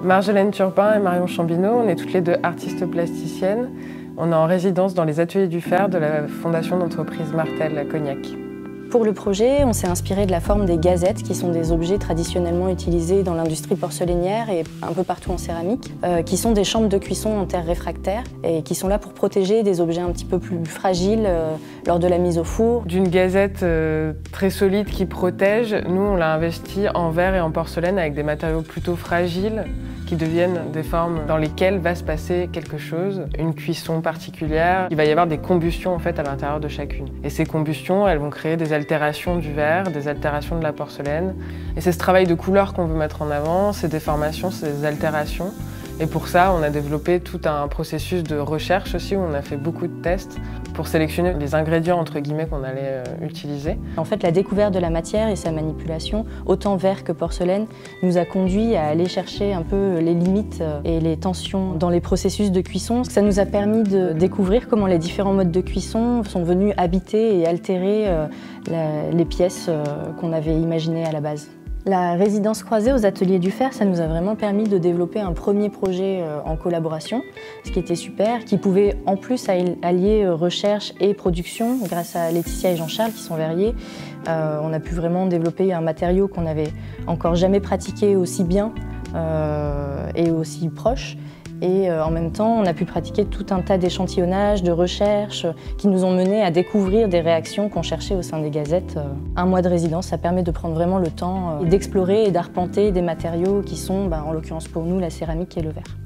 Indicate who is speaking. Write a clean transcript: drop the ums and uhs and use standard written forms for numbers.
Speaker 1: Marjolaine Turpin et Marion Chambineau, on est toutes les deux artistes plasticiennes. On est en résidence dans les ateliers du fer de la fondation d'entreprise Martel à Cognac.
Speaker 2: Pour le projet, on s'est inspiré de la forme des gazettes, qui sont des objets traditionnellement utilisés dans l'industrie porcelainière et un peu partout en céramique, qui sont des chambres de cuisson en terre réfractaire et qui sont là pour protéger des objets un petit peu plus fragiles lors de la mise au four.
Speaker 1: D'une gazette très solide qui protège, nous on l'a investie en verre et en porcelaine avec des matériaux plutôt fragiles qui deviennent des formes dans lesquelles va se passer quelque chose, une cuisson particulière. Il va y avoir des combustions en fait à l'intérieur de chacune. Et ces combustions, elles vont créer des altérations du verre, des altérations de la porcelaine. Et c'est ce travail de couleur qu'on veut mettre en avant, ces déformations, ces altérations. Et pour ça, on a développé tout un processus de recherche aussi, où on a fait beaucoup de tests pour sélectionner les ingrédients entre guillemets qu'on allait utiliser.
Speaker 2: En fait, la découverte de la matière et sa manipulation, autant verre que porcelaine, nous a conduit à aller chercher un peu les limites et les tensions dans les processus de cuisson. Ça nous a permis de découvrir comment les différents modes de cuisson sont venus habiter et altérer les pièces qu'on avait imaginées à la base. La résidence croisée aux ateliers du fer, ça nous a vraiment permis de développer un premier projet en collaboration, ce qui était super, qui pouvait en plus allier recherche et production grâce à Laetitia et Jean-Charles qui sont verriers. On a pu vraiment développer un matériau qu'on n'avait encore jamais pratiqué aussi bien et aussi proche. Et en même temps, on a pu pratiquer tout un tas d'échantillonnages, de recherches qui nous ont menés à découvrir des réactions qu'on cherchait au sein des gazettes. Un mois de résidence, ça permet de prendre vraiment le temps d'explorer et d'arpenter des matériaux qui sont, en l'occurrence pour nous, la céramique et le verre.